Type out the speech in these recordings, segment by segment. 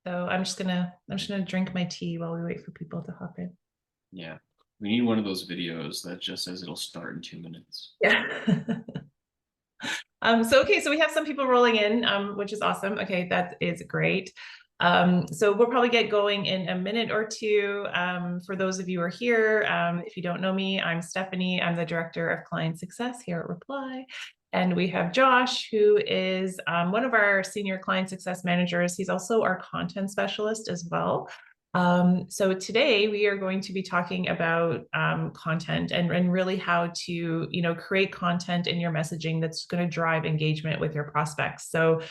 So I'm just gonna drink my tea while we wait for people to hop in. Yeah. We need one of those videos that just says it'll start in 2 minutes. Yeah. So we have some people rolling in, which is awesome. Okay, that is great. So we'll probably get going in a minute or two. For those of you who are here, if you don't know me, I'm Stephanie. I'm the Director of Client Success here at Reply. And we have Josh, who is one of our senior client success managers. He's also our content specialist as well. So today we are going to be talking about content and really how to, create content in your messaging that's going to drive engagement with your prospects. So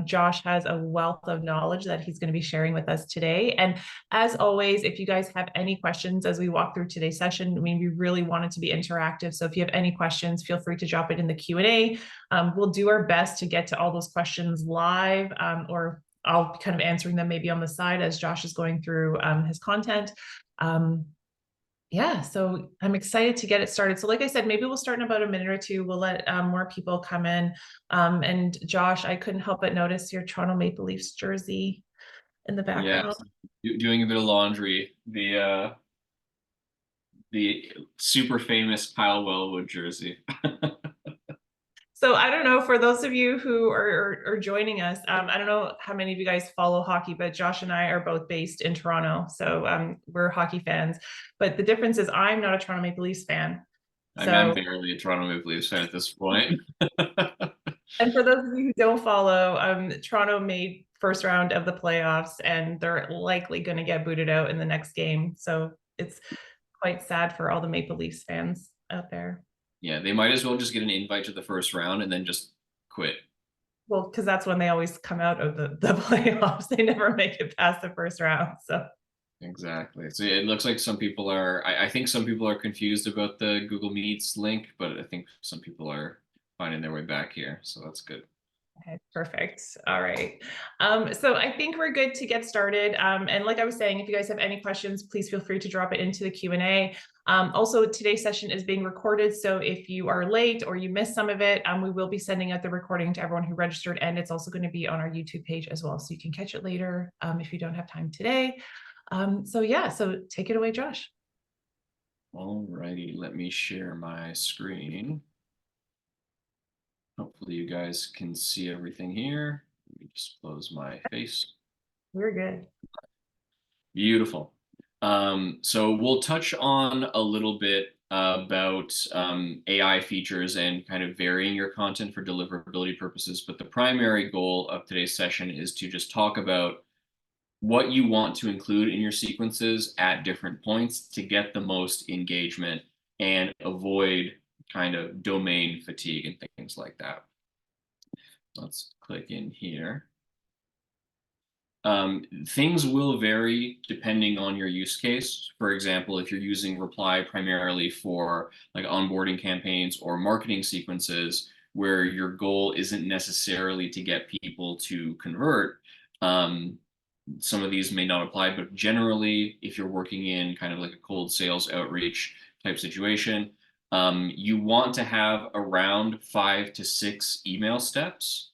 Josh has a wealth of knowledge that he's going to be sharing with us today. And as always, if you guys have any questions as we walk through today's session, I mean, we really want it to be interactive. So if you have any questions, feel free to drop it in the Q&A. We'll do our best to get to all those questions live, or I'll be kind of answering them maybe on the side as Josh is going through his content. Yeah, so I'm excited to get it started. So like I said, maybe we'll start in about a minute or two. We'll let more people come in. And Josh, I couldn't help but notice your Toronto Maple Leafs jersey in the Yeah, background. doing a bit of laundry. The super famous Kyle Wellwood jersey. So I don't know, for those of you who are joining us, I don't know how many of you guys follow hockey, but Josh and I are both based in Toronto. So we're hockey fans. But the difference is I'm not a Toronto Maple Leafs fan. I'm So, barely a Toronto Maple Leafs fan at this point. and for those of you who don't follow, Toronto made first round of the playoffs and they're likely going to get booted out in the next game. So it's quite sad for all the Maple Leafs fans out there. Yeah, they might as well just get an invite to the first round and then just quit. Well, because that's when they always come out of the playoffs. They never make it past the first round. So Exactly. So it looks like some people are, I think some people are confused about the Google Meets link, but I think some people are finding their way back here. So that's good. okay, perfect. All right. So I think we're good to get started. And like I was saying, if you guys have any questions, please feel free to drop it into the Q&A. Also, today's session is being recorded. So if you are late or you missed some of it, we will be sending out the recording to everyone who registered. And it's also going to be on our YouTube page as well. So you can catch it later if you don't have time today. So take it away, Josh. All righty, let me share my screen. Hopefully you guys can see everything here. Let me just close my face. We're good. Beautiful. So we'll touch on a little bit about AI features and kind of varying your content for deliverability purposes. But the primary goal of today's session is to just talk about what you want to include in your sequences at different points to get the most engagement and avoid kind of domain fatigue and things like that. Let's click in here. Things will vary depending on your use case. For example, if you're using Reply primarily for like onboarding campaigns or marketing sequences where your goal isn't necessarily to get people to convert, some of these may not apply, but generally, if you're working in kind of like a cold sales outreach type situation, you want to have around 5 to 6 email steps.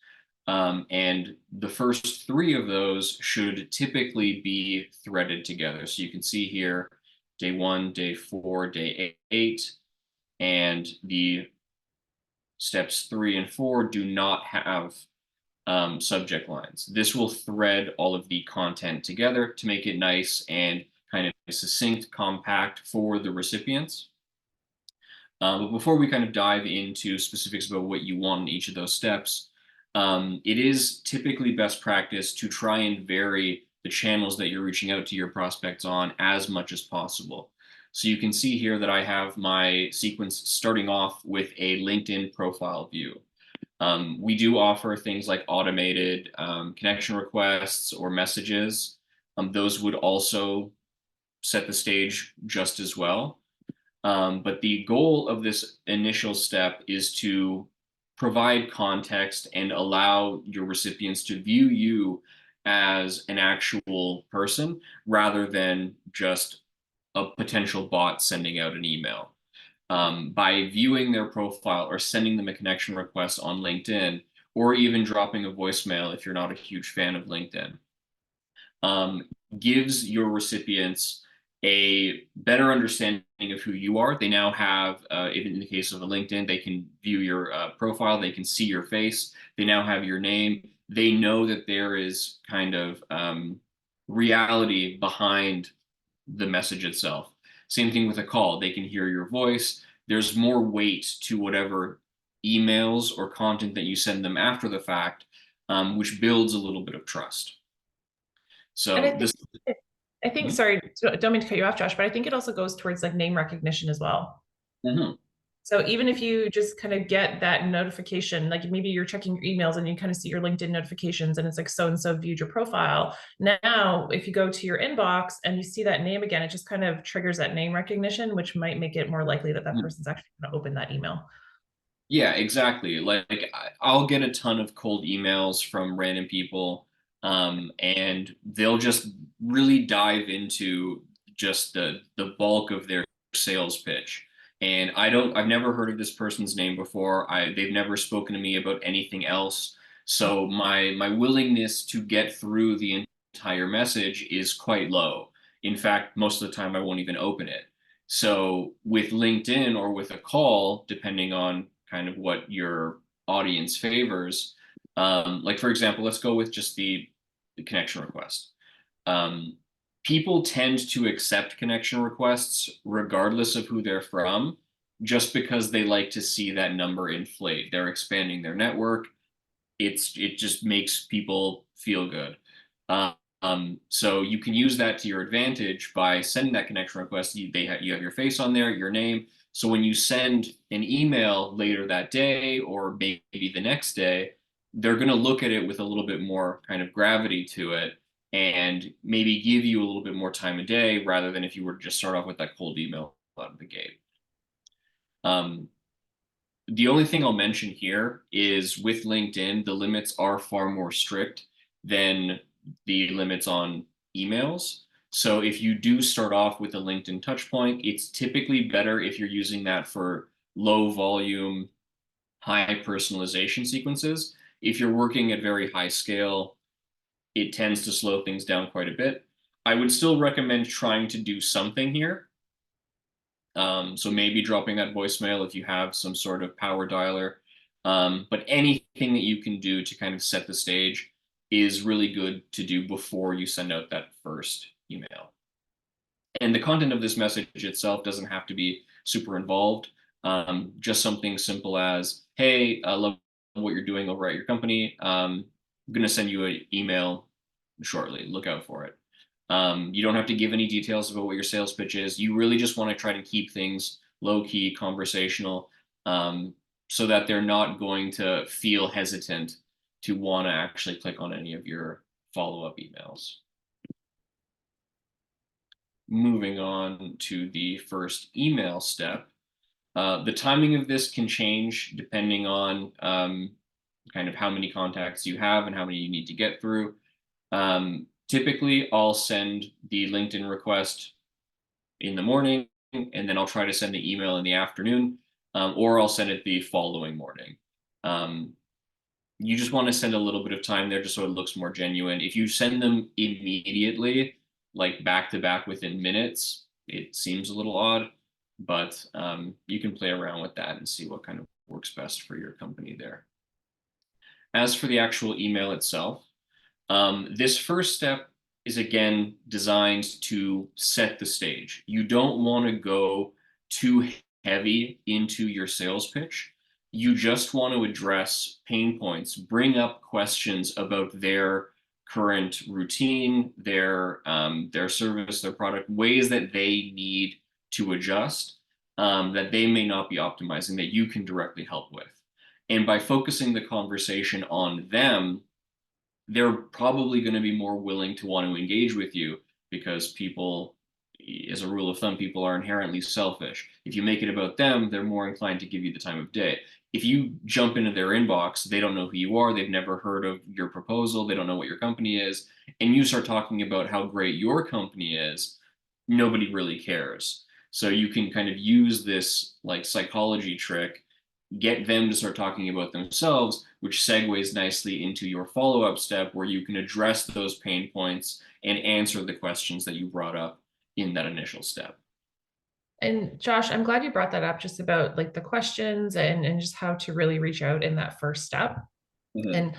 And the first 3 of those should typically be threaded together. So you can see here, day 1, day 4, day 8, and the steps 3 and 4 do not have subject lines. This will thread all of the content together to make it nice and kind of succinct, compact for the recipients. But before we kind of dive into specifics about what you want in each of those steps, it is typically best practice to try and vary the channels that you're reaching out to your prospects on as much as possible. So you can see here that I have my sequence starting off with a LinkedIn profile view. We do offer things like automated connection requests or messages. Those would also set the stage just as well. But the goal of this initial step is to provide context and allow your recipients to view you as an actual person rather than just a potential bot sending out an email. By viewing their profile or sending them a connection request on LinkedIn, or even dropping a voicemail if you're not a huge fan of LinkedIn. um, gives your recipients a better understanding of who you are. They now have, even in the case of a LinkedIn, they can view your profile, they can see your face, they now have your name. They know that there is kind of reality behind the message itself. Same thing with a call. They can hear your voice. There's more weight to whatever emails or content that you send them after the fact, which builds a little bit of trust. And So this. I think, Mhm. sorry, don't mean to cut you off, Josh, but I think it also goes towards like name recognition as well. Mhm. So even if you just kind of get that notification, like maybe you're checking your emails and you kind of see your LinkedIn notifications and it's like so and so viewed your profile. Now, if you go to your inbox and you see that name again, it just kind of triggers that name recognition, which might make it more likely that that person's actually going to open that email. Yeah, exactly. Like I'll get a ton of cold emails from random people, and they'll just really dive into just the bulk of their sales pitch. And I've never heard of this person's name before. They've never spoken to me about anything else. So my willingness to get through the entire message is quite low. In fact, most of the time I won't even open it. So with LinkedIn or with a call, depending on kind of what your audience favors, like for example, let's go with just the connection request. Um, People tend to accept connection requests regardless of who they're from, just because they like to see that number inflate. They're expanding their network. It just makes people feel good. So you can use that to your advantage by sending that connection request. You have your face on there, your name. So when you send an email later that day or maybe the next day, they're going to look at it with a little bit more kind of gravity to it and maybe give you a little bit more time of day rather than if you were to just start off with that cold email out of the gate. Um, the only thing I'll mention here is with LinkedIn, the limits are far more strict than the limits on emails. So if you do start off with a LinkedIn touch point, it's typically better if you're using that for low volume, high personalization sequences. If you're working at very high scale, it tends to slow things down quite a bit. I would still recommend trying to do something here. So maybe dropping that voicemail if you have some sort of power dialer. But anything that you can do to kind of set the stage is really good to do before you send out that first email. And the content of this message itself doesn't have to be super involved. Just something simple as, hey, I love what you're doing over at your company. I'm going to send you an email shortly. Look out for it. You don't have to give any details about what your sales pitch is. You really just want to try to keep things low key, conversational, so that they're not going to feel hesitant to want to actually click on any of your follow up emails. Moving on to the first email step. The timing of this can change depending on kind of how many contacts you have and how many you need to get through. Typically, I'll send the LinkedIn request in the morning, and then I'll try to send the email in the afternoon, or I'll send it the following morning. You just want to send a little bit of time there just so it looks more genuine. If you send them immediately, like back to back within minutes, it seems a little odd, but you can play around with that and see what kind of works best for your company there. As for the actual email itself, this first step is again designed to set the stage. You don't want to go too heavy into your sales pitch. You just want to address pain points, bring up questions about their current routine, their service, their product, ways that they need to adjust, that they may not be optimizing, that you can directly help with. And by focusing the conversation on them, they're probably going to be more willing to want to engage with you because people, as a rule of thumb, people are inherently selfish. If you make it about them, they're more inclined to give you the time of day. If you jump into their inbox, they don't know who you are, they've never heard of your proposal, they don't know what your company is, and you start talking about how great your company is, nobody really cares. So you can kind of use this like psychology trick get them to start talking about themselves, which segues nicely into your follow-up step where you can address those pain points and answer the questions that you brought up in that initial step. And Josh, I'm glad you brought that up just about like the questions and just how to really reach out in that first step. Mhm. And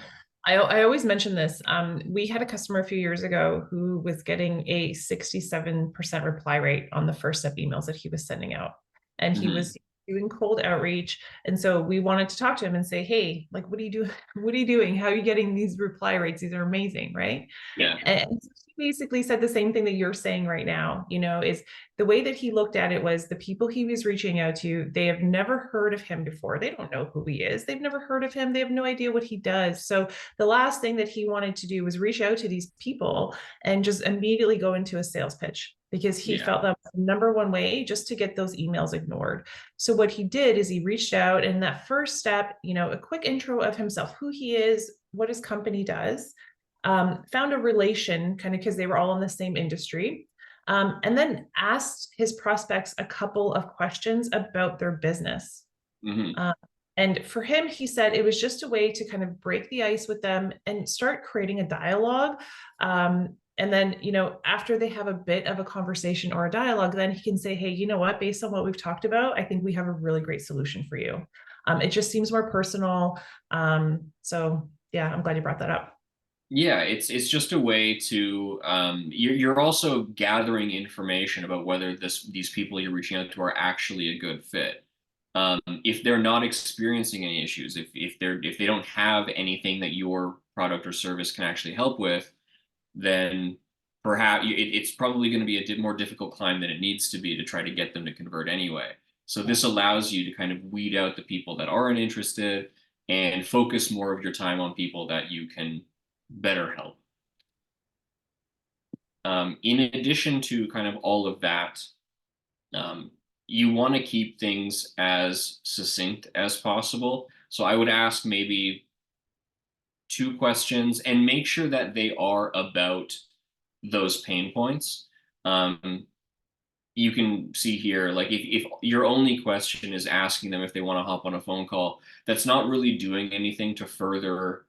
I always mention this. We had a customer a few years ago who was getting a 67% reply rate on the first step emails that he was sending out. And he Mhm. was doing cold outreach. And so we wanted to talk to him and say, hey, like, what are you doing? What are you doing? How are you getting these reply rates? These are amazing, right? Yeah. And he basically said the same thing that you're saying right now, is the way that he looked at it was the people he was reaching out to, they have never heard of him before. They don't know who he is. They've never heard of him. They have no idea what he does. So the last thing that he wanted to do was reach out to these people and just immediately go into a sales pitch because he Yeah. felt that was the number one way just to get those emails ignored. So what he did is he reached out, and that first step, a quick intro of himself, who he is, what his company does, found a relation kind of because they were all in the same industry, and then asked his prospects a couple of questions about their business. Mhm. Uh, and for him, he said it was just a way to kind of break the ice with them and start creating a dialogue. And then, after they have a bit of a conversation or a dialogue, then he can say, hey, you know what, based on what we've talked about, I think we have a really great solution for you. It just seems more personal. So yeah, I'm glad you brought that up. Yeah, it's just a way to you're also gathering information about whether these people you're reaching out to are actually a good fit. If they're not experiencing any issues, if they don't have anything that your product or service can actually help with, then perhaps it's probably going to be a more difficult climb than it needs to be to try to get them to convert anyway. So this allows you to kind of weed out the people that aren't interested and focus more of your time on people that you can better help. In addition to kind of all of that, um, you want to keep things as succinct as possible. So I would ask maybe two questions and make sure that they are about those pain points. You can see here, like if your only question is asking them if they want to hop on a phone call, that's not really doing anything to further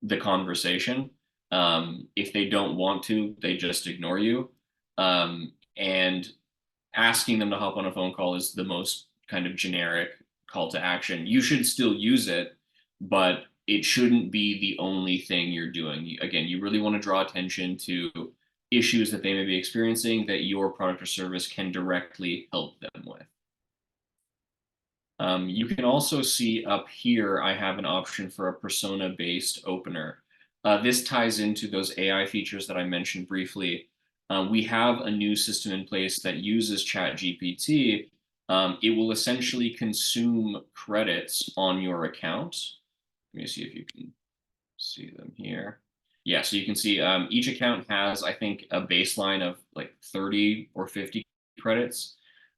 the conversation. If they don't want to, they just ignore you. And asking them to hop on a phone call is the most kind of generic call to action. You should still use it, but it shouldn't be the only thing you're doing. Again, you really want to draw attention to issues that they may be experiencing that your product or service can directly help them with. You can also see up here, I have an option for a persona-based opener. This ties into those AI features that I mentioned briefly. We have a new system in place that uses ChatGPT. It will essentially consume credits on your account. Let me see if you can see them here. Yeah, so you can see each account has, I think, a baseline of like 30 or 50 credits.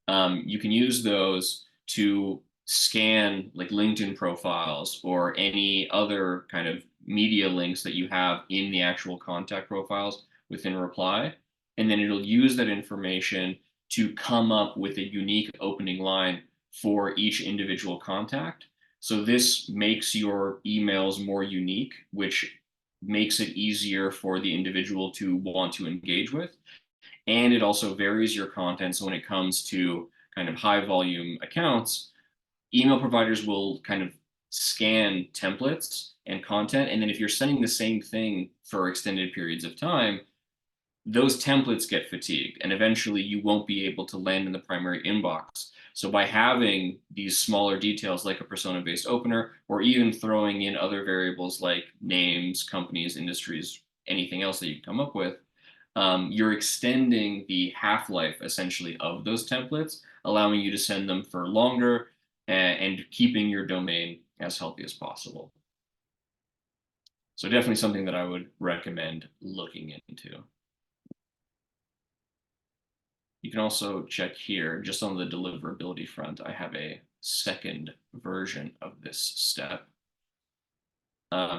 You can use those to scan like LinkedIn profiles or any other kind of media links that you have in the actual contact profiles within Reply. And then it'll use that information to come up with a unique opening line for each individual contact. So this makes your emails more unique, which makes it easier for the individual to want to engage with. And it also varies your content. So when it comes to kind of high volume accounts, email providers will kind of scan templates and content. And then if you're sending the same thing for extended periods of time, those templates get fatigued and eventually you won't be able to land in the primary inbox. So by having these smaller details like a persona-based opener, or even throwing in other variables like names, companies, industries, anything else that you come up with, you're extending the half-life essentially of those templates, allowing you to send them for longer and keeping your domain as healthy as possible. So definitely something that I would recommend looking into. You can also check here, just on the deliverability front, I have a second version of this step,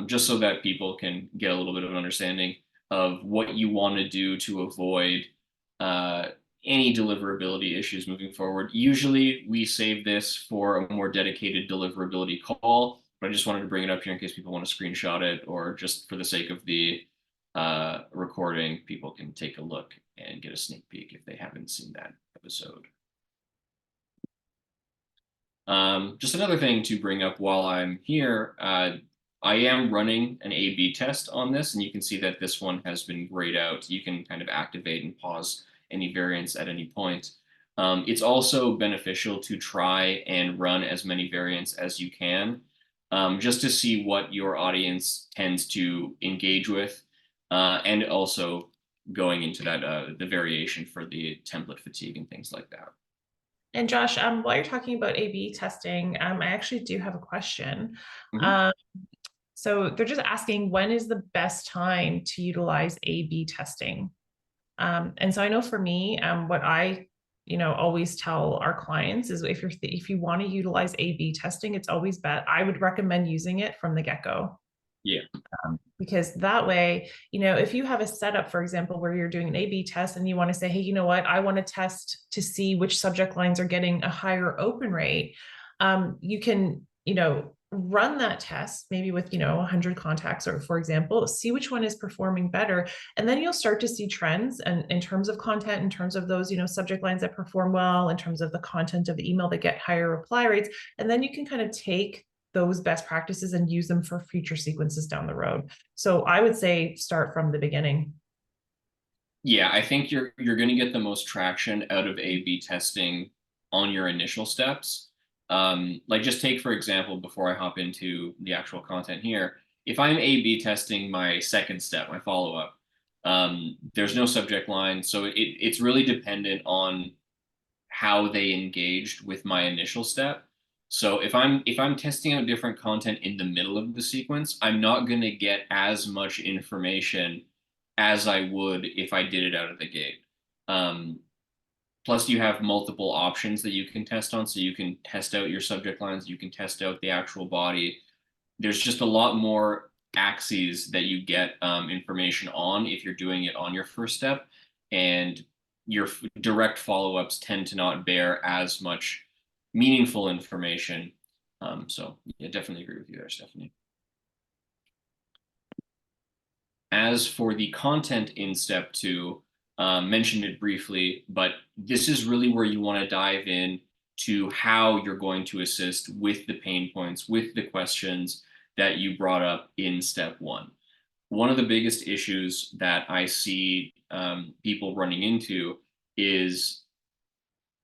just so that people can get a little bit of an understanding of what you want to do to avoid any deliverability issues moving forward. Usually we save this for a more dedicated deliverability call, but I just wanted to bring it up here in case people want to screenshot it, or just for the sake of the recording, people can take a look and get a sneak peek if they haven't seen that episode. Just another thing to bring up while I'm here, I am running an A/B test on this, and you can see that this one has been grayed out. You can kind of activate and pause any variants at any point. It's also beneficial to try and run as many variants as you can, just to see what your audience tends to engage with, and also going into that the variation for the template fatigue and things like that. And Josh, while you're talking about A/B testing, I actually do have a question. Mhm. So they're just asking, when is the best time to utilize A/B testing? And so I know for me, what I, always tell our clients is if you want to utilize A/B testing, it's always I would recommend using it from the get-go. Yeah. Because that way, if you have a setup, for example, where you're doing an A/B test and you want to say, hey, you know what, I want to test to see which subject lines are getting a higher open rate, you can, run that test maybe with 100 contacts, or for example, see which one is performing better, and then you'll start to see trends and in terms of content, in terms of those subject lines that perform well, in terms of the content of the email that get higher reply rates, and then you can kind of take those best practices and use them for future sequences down the road. So I would say start from the beginning. Yeah, I think you're going to get the most traction out of A/B testing on your initial steps. Like just take, for example, before I hop into the actual content here, if I'm A/B testing my second step, my follow-up, there's no subject line. So it's really dependent on how they engaged with my initial step. So if I'm testing out different content in the middle of the sequence, I'm not going to get as much information as I would if I did it out of the gate. Um, Plus, you have multiple options that you can test on. So you can test out your subject lines, you can test out the actual body. There's just a lot more axes that you get information on if you're doing it on your first step. And your direct follow-ups tend to not bear as much meaningful information. So yeah, definitely agree with you there, Stephanie. As for the content in step two, mentioned it briefly, but this is really where you want to dive in to how you're going to assist with the pain points, with the questions that you brought up in step one. One of the biggest issues that I see people running into is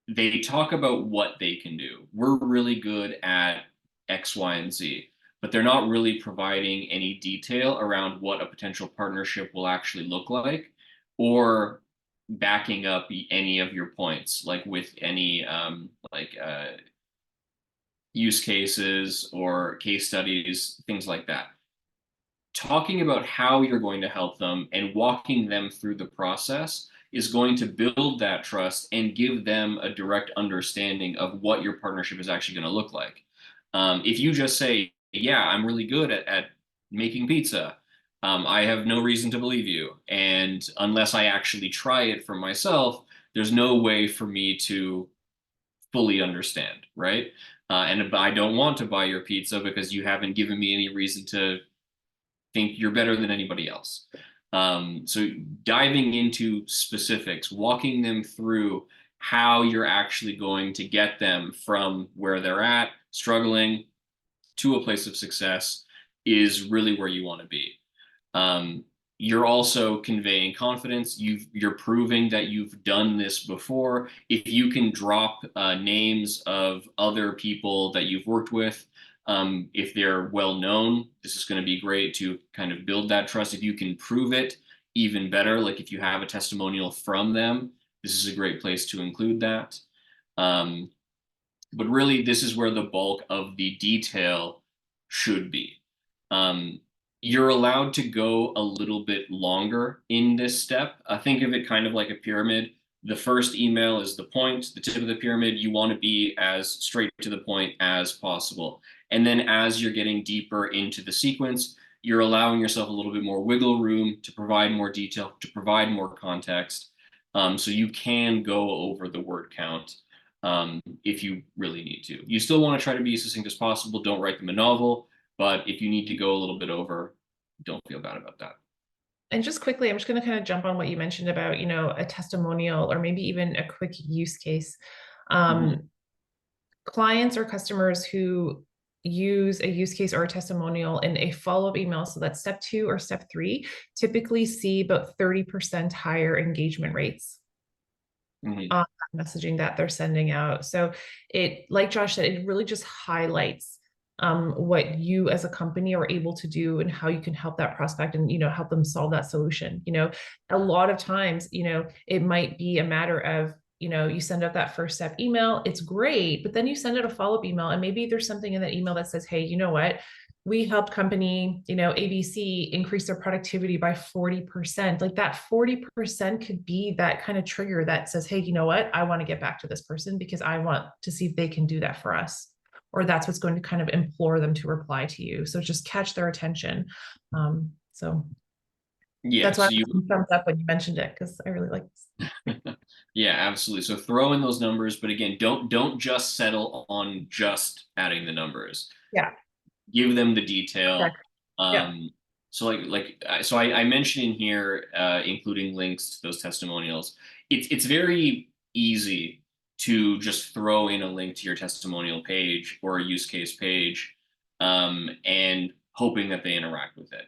they talk about what they can do. We're really good at X, Y, and Z, but they're not really providing any detail around what a potential partnership will actually look like, or backing up any of your points, like with any use cases or case studies, things like that. Talking about how you're going to help them and walking them through the process is going to build that trust and give them a direct understanding of what your partnership is actually going to look like. If you just say, yeah, I'm really good at making pizza, I have no reason to believe you. And unless I actually try it for myself, there's no way for me to fully understand, right? And I don't want to buy your pizza because you haven't given me any reason to think you're better than anybody else. So diving into specifics, walking them through how you're actually going to get them from where they're at, struggling, to a place of success is really where you want to be. You're also conveying confidence. You're proving that you've done this before. If you can drop names of other people that you've worked with, if they're well known, this is going to be great to kind of build that trust. If you can prove it, even better. Like if you have a testimonial from them, this is a great place to include that. But really, this is where the bulk of the detail should be. You're allowed to go a little bit longer in this step. Think of it kind of like a pyramid. The first email is the point, the tip of the pyramid. You want to be as straight to the point as possible. And then as you're getting deeper into the sequence, you're allowing yourself a little bit more wiggle room to provide more detail, to provide more context. So you can go over the word count if you really need to. You still want to try to be as succinct as possible. Don't write them a novel, but if you need to go a little bit over, don't feel bad about that. And just quickly, I'm just going to kind of jump on what you mentioned about, a testimonial or maybe even a quick use case. Mhm. Clients or customers who use a use case or a testimonial in a follow-up email, so that's step 2 or step 3, typically see about 30% higher engagement rates Mhm. on messaging that they're sending out. So it, like Josh said, it really just highlights what you as a company are able to do and how you can help that prospect and help them solve that solution. A lot of times, it might be a matter of you send out that first step email, it's great, but then you send out a follow-up email, and maybe there's something in that email that says, hey, you know what, we helped company, ABC increase their productivity by 40%. Like that 40% could be that kind of trigger that says, hey, you know what? I want to get back to this person because I want to see if they can do that for us. Or that's what's going to kind of implore them to reply to you. So just catch their attention. So Yeah, that's why so I thumbs up when you mentioned it, because I really like this. yeah, absolutely. So throw in those numbers, but again, don't just settle on just adding the numbers. Yeah. Give them the detail. Correct. Yeah. Um, so I mentioned in here, including links to those testimonials. It's very easy to just throw in a link to your testimonial page or a use case page, and hoping that they interact with it.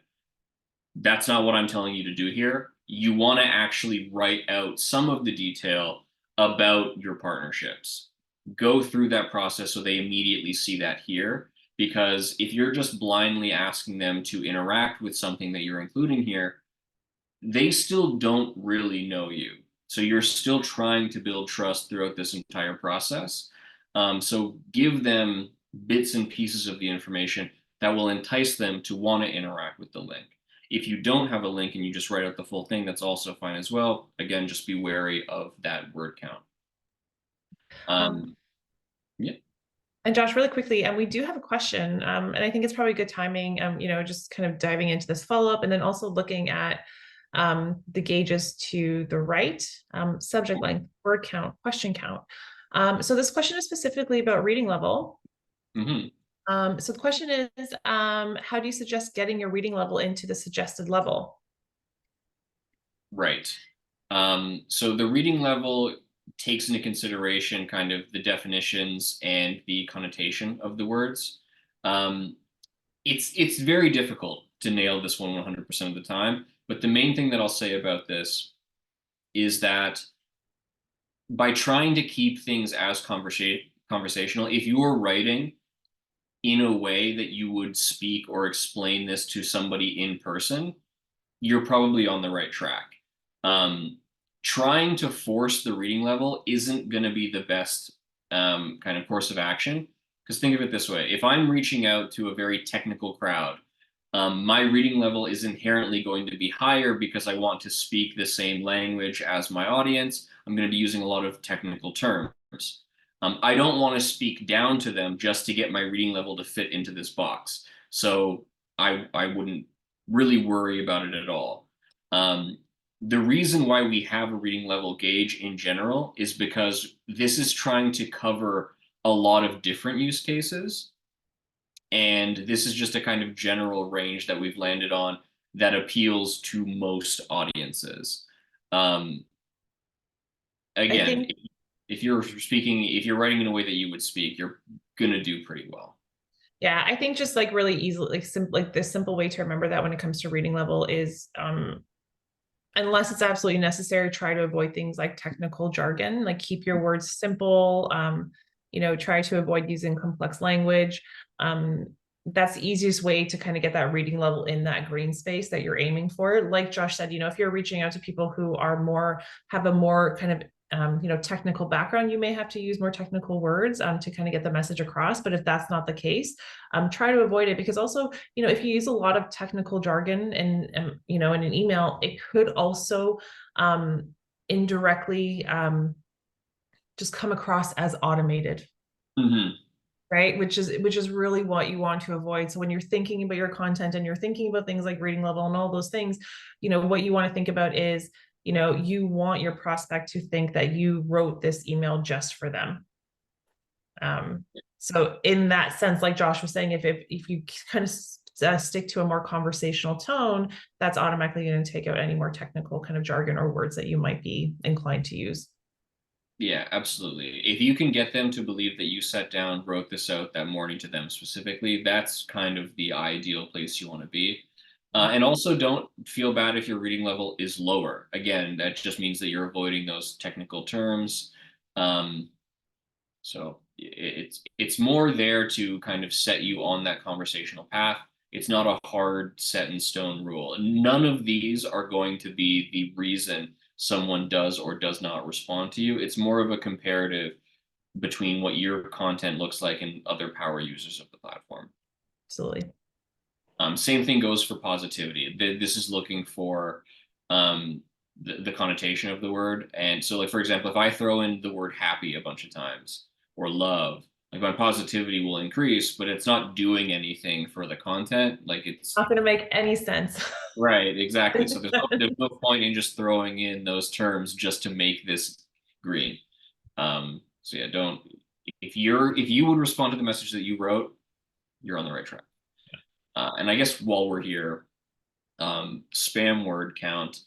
That's not what I'm telling you to do here. You want to actually write out some of the detail about your partnerships. Go through that process so they immediately see that here. Because if you're just blindly asking them to interact with something that you're including here, they still don't really know you. So you're still trying to build trust throughout this entire process. So give them bits and pieces of the information that will entice them to want to interact with the link. If you don't have a link and you just write out the full thing, that's also fine as well. Again, just be wary of that word count. Um, Um, yeah. And Josh, really quickly, we do have a question, and I think it's probably good timing, just kind of diving into this follow-up and then also looking at the gauges to the right, subject length, word count, question count. So this question is specifically about reading level. Mhm. So the question is, how do you suggest getting your reading level into the suggested level? Right. So the reading level takes into consideration kind of the definitions and the connotation of the words. Um, it's very difficult to nail this one 100% of the time, but the main thing that I'll say about this is that by trying to keep things as conversational, if you are writing in a way that you would speak or explain this to somebody in person, you're probably on the right track. Um, Trying to force the reading level isn't going to be the best kind of course of action. Because think of it this way: if I'm reaching out to a very technical crowd, my reading level is inherently going to be higher because I want to speak the same language as my audience. I'm going to be using a lot of technical terms. I don't want to speak down to them just to get my reading level to fit into this box. So I wouldn't really worry about it at all. Um, the reason why we have a reading level gauge in general is because this is trying to cover a lot of different use cases. And this is just a kind of general range that we've landed on that appeals to most audiences. Um, I Again, think if you're writing in a way that you would speak, you're gonna do pretty well. Yeah, I think just like really easily, like the simple way to remember that when it comes to reading level is, unless it's absolutely necessary, try to avoid things like technical jargon, like keep your words simple, try to avoid using complex language. Um, that's the easiest way to kind of get that reading level in that green space that you're aiming for. Like Josh said, if you're reaching out to people who have a more kind of technical background, you may have to use more technical words to kind of get the message across. But if that's not the case, try to avoid it, because also, if you use a lot of technical jargon and in an email, it could also indirectly just come across as automated. Mm-hmm. Right, which is really what you want to avoid. So when you're thinking about your content and you're thinking about things like reading level and all those things, what you want to think about is you want your prospect to think that you wrote this email just for them. So in that sense, like Josh was saying, if you kind of stick to a more conversational tone, that's automatically going to take out any more technical kind of jargon or words that you might be inclined to use. Yeah, absolutely. If you can get them to believe that you sat down, wrote this out that morning to them specifically, that's kind of the ideal place you want to be. And also don't feel bad if your reading level is lower. Again, that just means that you're avoiding those technical terms. Um, so it's more there to kind of set you on that conversational path. It's not a hard set in stone rule. None of these are going to be the reason someone does or does not respond to you. It's more of a comparative between what your content looks like and other power users of the platform. Absolutely. Same thing goes for positivity. This is looking for the connotation of the word. And so, like, for example, if I throw in the word happy a bunch of times or love, like my positivity will increase, but it's not doing anything for the content. Like it's not going to make any sense. Right, exactly. So there's no point in just throwing in those terms just to make this green. So yeah, don't if you would respond to the message that you wrote, you're on the right track. And I guess while we're here, spam word count.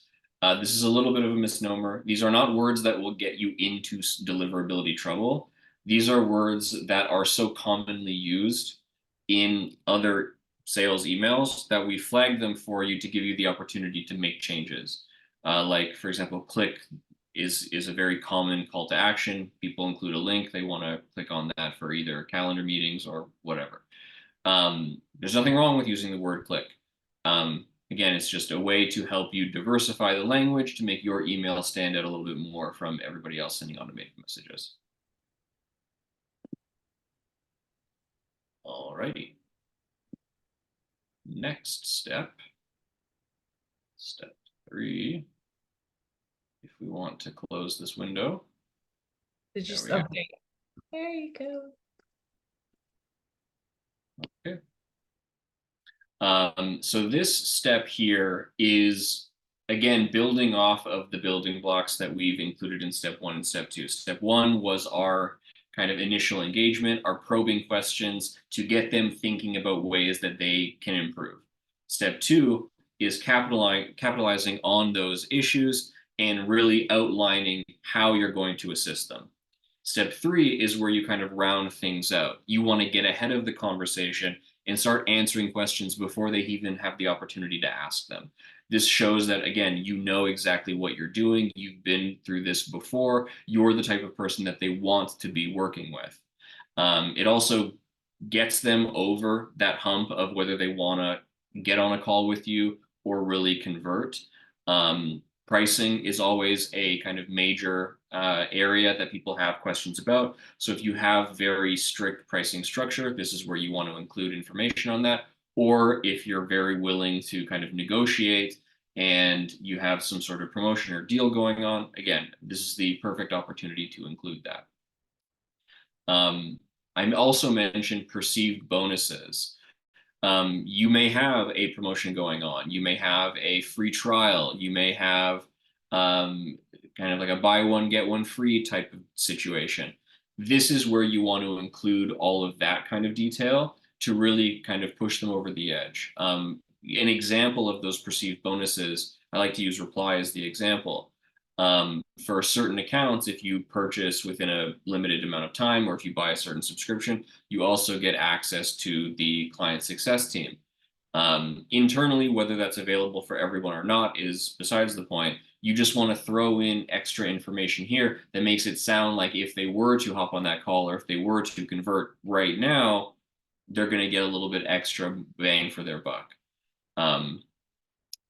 This is a little bit of a misnomer. These are not words that will get you into deliverability trouble. These are words that are so commonly used in other sales emails that we flag them for you to give you the opportunity to make changes. Like, for example, click is a very common call to action. People include a link. They want to click on that for either calendar meetings or whatever. There's nothing wrong with using the word click. Again, it's just a way to help you diversify the language to make your email stand out a little bit more from everybody else sending automated messages. All righty. Next step, step 3. If we want to close this window. Did you okay. There you go. Okay. So this step here is, again, building off of the building blocks that we've included in step 1 and step 2. Step 1 was our kind of initial engagement, our probing questions to get them thinking about ways that they can improve. Step 2 is capitalizing on those issues and really outlining how you're going to assist them. Step 3 is where you kind of round things out. You want to get ahead of the conversation and start answering questions before they even have the opportunity to ask them. This shows that, again, you know exactly what you're doing. You've been through this before. You're the type of person that they want to be working with. It also gets them over that hump of whether they want to get on a call with you or really convert. Pricing is always a kind of major area that people have questions about. So if you have very strict pricing structure, this is where you want to include information on that. Or if you're very willing to kind of negotiate and you have some sort of promotion or deal going on, again, this is the perfect opportunity to include that. I also mentioned perceived bonuses. You may have a promotion going on. You may have a free trial. You may have kind of like a buy one, get one free type of situation. This is where you want to include all of that kind of detail to really kind of push them over the edge. An example of those perceived bonuses, I like to use Reply as the example. For certain accounts, if you purchase within a limited amount of time, or if you buy a certain subscription, you also get access to the client success team. Internally, whether that's available for everyone or not is besides the point. You just want to throw in extra information here that makes it sound like if they were to hop on that call or if they were to convert right now, they're going to get a little bit extra bang for their buck.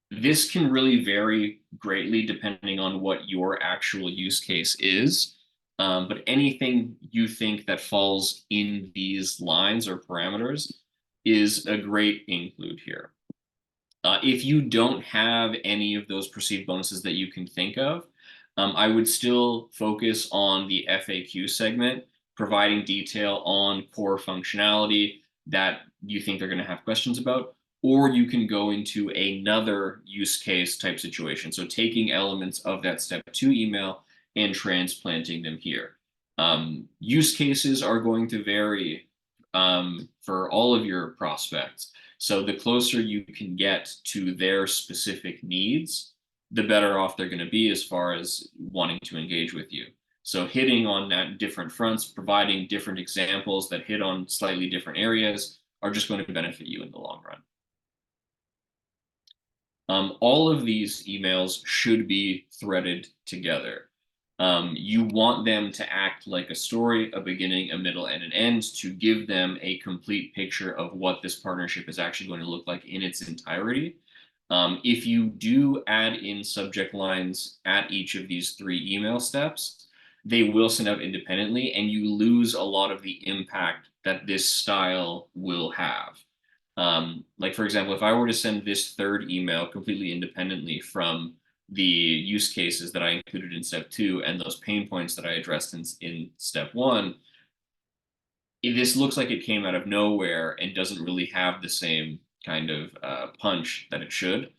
This can really vary greatly depending on what your actual use case is. But anything you think that falls in these lines or parameters is a great include here. If you don't have any of those perceived bonuses that you can think of, I would still focus on the FAQ segment, providing detail on core functionality that you think they're going to have questions about, or you can go into another use case type situation. So taking elements of that step 2 email and transplanting them here. Use cases are going to vary for all of your prospects. So the closer you can get to their specific needs, the better off they're going to be as far as wanting to engage with you. So hitting on that different fronts, providing different examples that hit on slightly different areas are just going to benefit you in the long run. All of these emails should be threaded together. You want them to act like a story, a beginning, a middle, and an end to give them a complete picture of what this partnership is actually going to look like in its entirety. If you do add in subject lines at each of these 3 email steps, they will send out independently, and you lose a lot of the impact that this style will have. Like, for example, if I were to send this 3rd email completely independently from the use cases that I included in step 2 and those pain points that I addressed in step 1, this looks like it came out of nowhere and doesn't really have the same kind of punch that it should.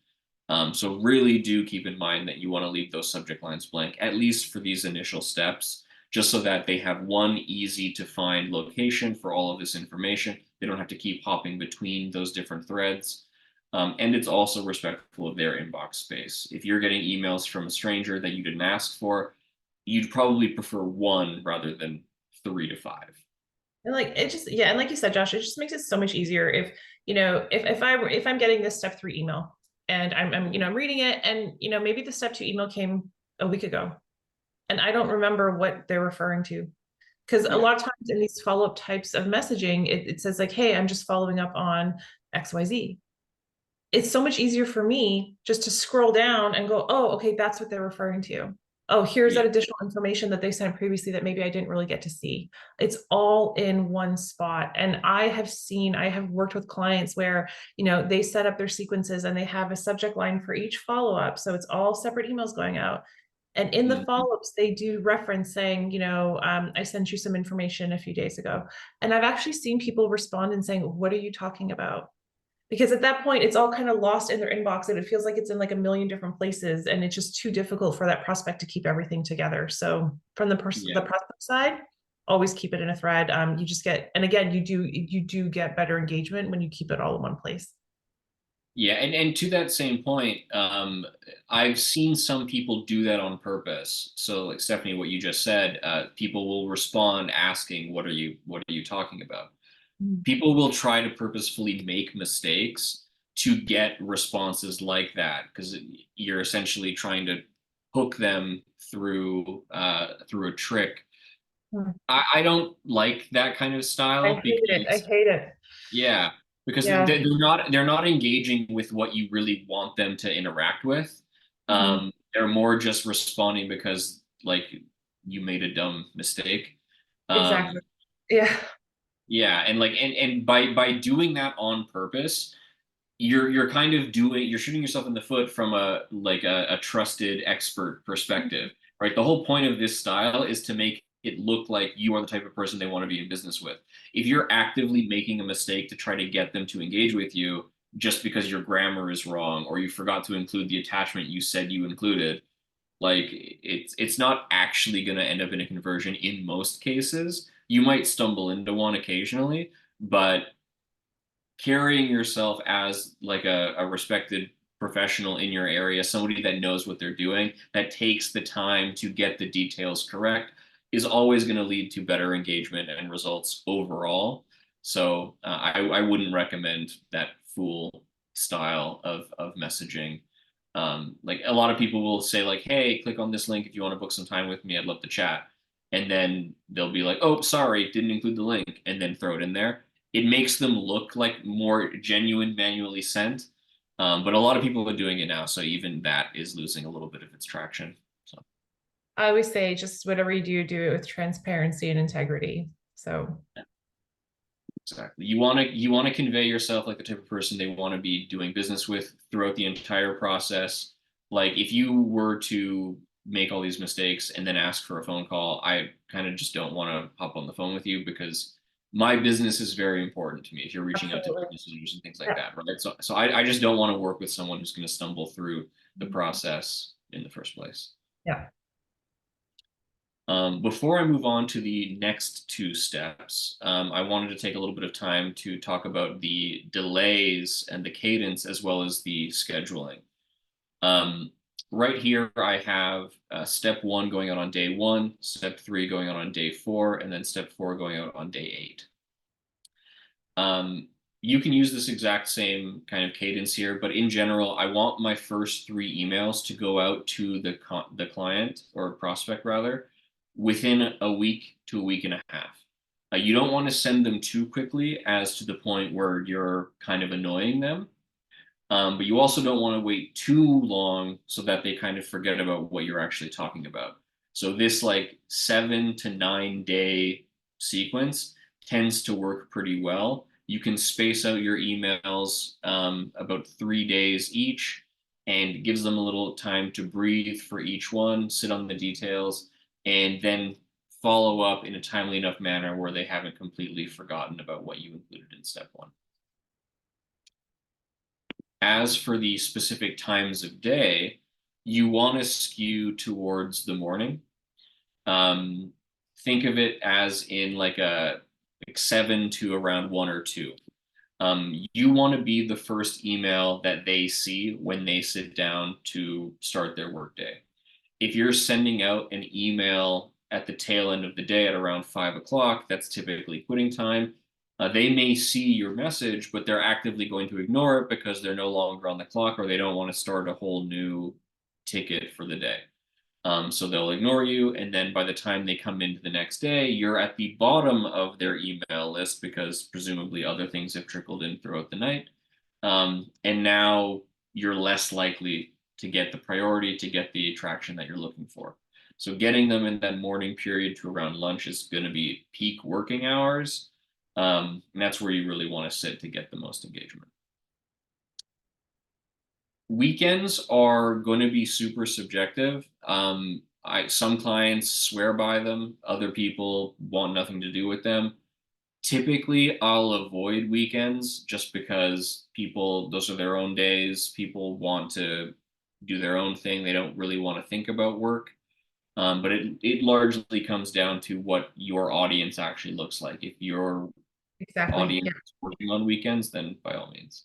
So really do keep in mind that you want to leave those subject lines blank, at least for these initial steps, just so that they have one easy to find location for all of this information. They don't have to keep hopping between those different threads. And it's also respectful of their inbox space. If you're getting emails from a stranger that you didn't ask for, you'd probably prefer 1 rather than 3 to 5. And like it just, yeah, and like you said, Josh, it just makes it so much easier if, if I'm getting this step 3 email and I'm reading it, and maybe the step 2 email came a week ago and I don't remember what they're referring to. Because a Yeah. lot of times in these follow-up types of messaging, it says like, hey, I'm just following up on XYZ. It's so much easier for me just to scroll down and go, oh, okay, that's what they're referring to. Oh, here's Yeah. that additional information that they sent previously that maybe I didn't really get to see. It's all in one spot. And I have worked with clients where, they set up their sequences and they have a subject line for each follow-up. So it's all separate emails going out. And in the Mhm. follow-ups, they do reference saying, I sent you some information a few days ago. And I've actually seen people respond and saying, what are you talking about? Because at that point, it's all kind of lost in their inbox and it feels like it's in like a million different places. And it's just too difficult for that prospect to keep everything together. So from the Yeah. prospect side, always keep it in a thread. You just get, and again, you do get better engagement when you keep it all in one place. Yeah, and to that same point, I've seen some people do that on purpose. So, like Stephanie, what you just said, people will respond asking, what are you talking about?" Mm. People will try to purposefully make mistakes to get responses like that because you're essentially trying to hook them through a trick. Mm. I don't like that kind of I style hate it. I because hate it. yeah, because Yeah. they're not engaging with what you really want them to interact with. Mhm. They're more just responding because like you made a dumb mistake. Exactly. Um, Yeah. yeah, and like and by doing that on purpose, you're kind of you're shooting yourself in the foot from a trusted expert perspective, right? The whole point of this style is to make it look like you are the type of person they want to be in business with. If you're actively making a mistake to try to get them to engage with you just because your grammar is wrong or you forgot to include the attachment you said you included, like it's not actually going to end up in a conversion in most cases. You might stumble into one occasionally, but carrying yourself as like a respected professional in your area, somebody that knows what they're doing, that takes the time to get the details correct, is always going to lead to better engagement and results overall. So I wouldn't recommend that full style of messaging. Like a lot of people will say like, hey, click on this link if you want to book some time with me. I'd love to chat. And then they'll be like, oh, sorry, didn't include the link, and then throw it in there. It makes them look like more genuine manually sent. But a lot of people are doing it now, so even that is losing a little bit of its traction. So I always say just whatever you do, do it with transparency and integrity. So yeah, exactly. You want to convey yourself like the type of person they want to be doing business with throughout the entire process. Like if you were to make all these mistakes and then ask for a phone call, I kind of just don't want to hop on the phone with you because my business is very important to me if you're reaching out to Absolutely. business owners and things like Yeah. that, right? So I just don't want to work with someone who's going to stumble through the process in the first place. Yeah. Before I move on to the next two steps, I wanted to take a little bit of time to talk about the delays and the cadence as well as the scheduling. Um, right here, I have step one going out on day one, step three going out on day four, and then step four going out on day 8. You can use this exact same kind of cadence here, but in general, I want my first 3 emails to go out to the client or prospect rather within a week to a week and a half. You don't want to send them too quickly as to the point where you're kind of annoying them. But you also don't want to wait too long so that they kind of forget about what you're actually talking about. So this like 7 to 9 day sequence tends to work pretty well. You can space out your emails about 3 days each, and it gives them a little time to breathe for each one, sit on the details, and then follow up in a timely enough manner where they haven't completely forgotten about what you included in step one. As for the specific times of day, you want to skew towards the morning. Think of it as in like a like 7 to around 1 or 2. You want to be the first email that they see when they sit down to start their workday. If you're sending out an email at the tail end of the day at around 5 o'clock, that's typically quitting time. They may see your message, but they're actively going to ignore it because they're no longer on the clock or they don't want to start a whole new ticket for the day. So they'll ignore you. And then by the time they come into the next day, you're at the bottom of their email list because presumably other things have trickled in throughout the night. And now you're less likely to get the priority, to get the traction that you're looking for. So getting them in that morning period to around lunch is going to be peak working hours. And that's where you really want to sit to get the most engagement. Weekends are going to be super subjective. Some clients swear by them, other people want nothing to do with them. Typically, I'll avoid weekends just because those are their own days. People want to do their own thing. They don't really want to think about work. But it largely comes down to what your audience actually looks like. If your Exactly. audience Yeah. is working on weekends, then by all means.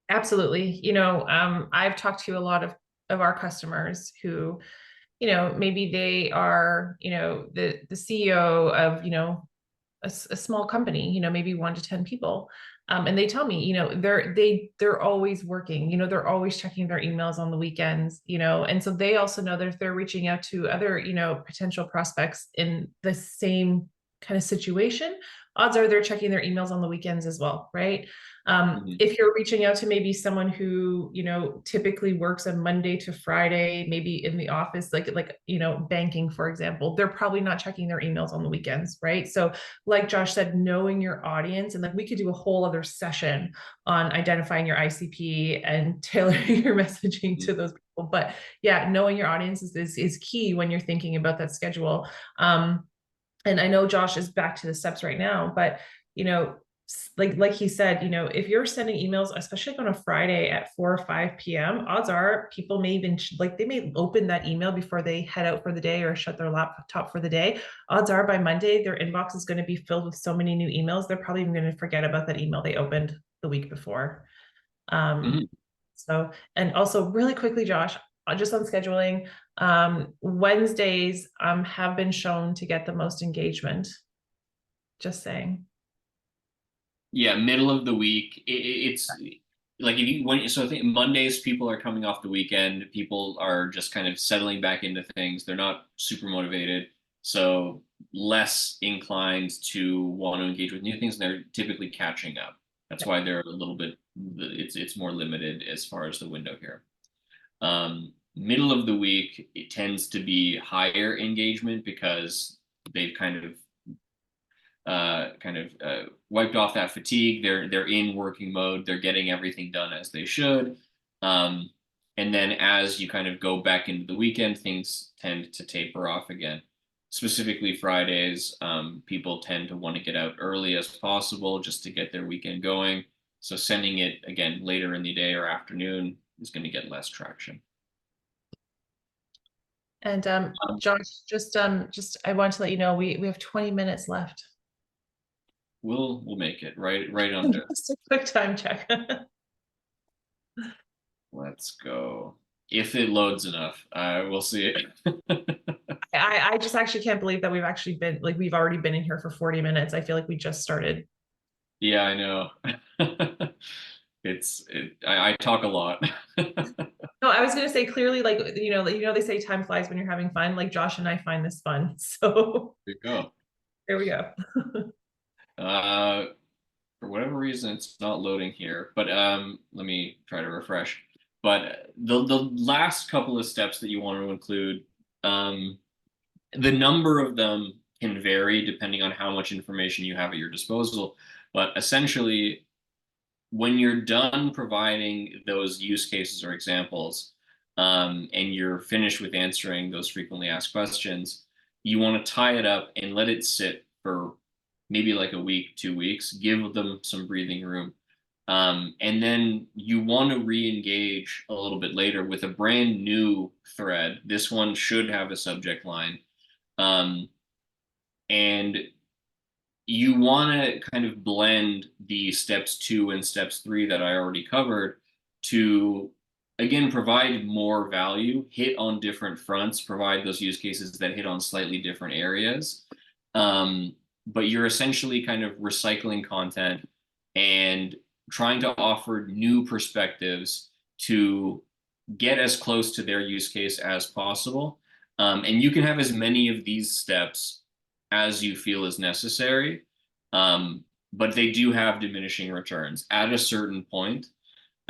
Absolutely. I've talked to a lot of our customers who, maybe they are, the CEO of, a small company, maybe 1 to 10 people. And they tell me, they're always working, they're always checking their emails on the weekends, and so they also know that if they're reaching out to other, potential prospects in the same kind of situation, odds are they're checking their emails on the weekends as well, right? Mhm. If you're reaching out to maybe someone who, typically works a Monday to Friday, maybe in the office, like, banking, for example, they're probably not checking their emails on the weekends, right? So like Josh said, knowing your audience, and like we could do a whole other session on identifying your ICP and tailoring your messaging to those people. But yeah, knowing your audience is key when you're thinking about that schedule. And I know Josh is back to the steps right now, but like he said, if you're sending emails, especially on a Friday at 4 or 5 p.m., odds are people may even they may open that email before they head out for the day or shut their laptop for the day. Odds are by Monday, their inbox is going to be filled with so many new emails, they're probably even going to forget about that email they opened the week before. Mhm. So, and also really quickly, Josh, just on scheduling, Wednesdays have been shown to get the most engagement. Just saying. Yeah, middle of the week. It's like if you so I think Mondays people are coming off the weekend. People are just kind of settling back into things. They're not super motivated, so less inclined to want to engage with new things. And they're typically catching up. That's why they're a little bit. It's more limited as far as the window here. Middle of the week, it tends to be higher engagement because they've wiped off that fatigue. They're in working mode. They're getting everything done as they should. And then as you kind of go back into the weekend, things tend to taper off again. specifically Fridays, people tend to want to get out early as possible just to get their weekend going. So sending it again later in the day or afternoon is going to get less traction. And Um, Josh, just I want to let you know we have 20 minutes left. we'll make it right under. Just a quick time check. Let's go. If it loads enough, we'll see it. I just actually can't believe that we've actually been like we've already been in here for 40 minutes. I feel like we just started. Yeah, I know. I talk a lot. No, I was gonna say clearly, like they say time flies when you're having fun. Like Josh and I find this fun. So There you go. there we go. Uh, for whatever reason, it's not loading here. But let me try to refresh. But the last couple of steps that you want to include, um, the number of them can vary depending on how much information you have at your disposal. But essentially, when you're done providing those use cases or examples, and you're finished with answering those frequently asked questions, you want to tie it up and let it sit for maybe like a week, 2 weeks, give them some breathing room. And then you want to re-engage a little bit later with a brand new thread. This one should have a subject line. Um, and you want to kind of blend the steps 2 and steps 3 that I already covered to, again, provide more value, hit on different fronts, provide those use cases that hit on slightly different areas. But you're essentially kind of recycling content and trying to offer new perspectives to get as close to their use case as possible. And you can have as many of these steps as you feel is necessary. But they do have diminishing returns. At a certain point,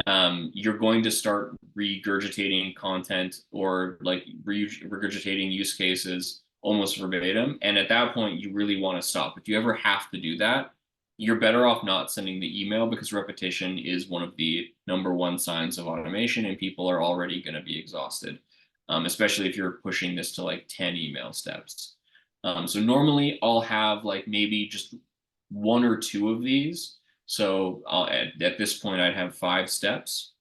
you're going to start regurgitating content or like regurgitating use cases almost verbatim. And at that point, you really want to stop. If you ever have to do that, you're better off not sending the email because repetition is one of the #1 signs of automation, and people are already going to be exhausted, especially if you're pushing this to like 10 email steps. So normally I'll have like maybe just 1 or 2 of these. So at this point, I'd have 5 steps.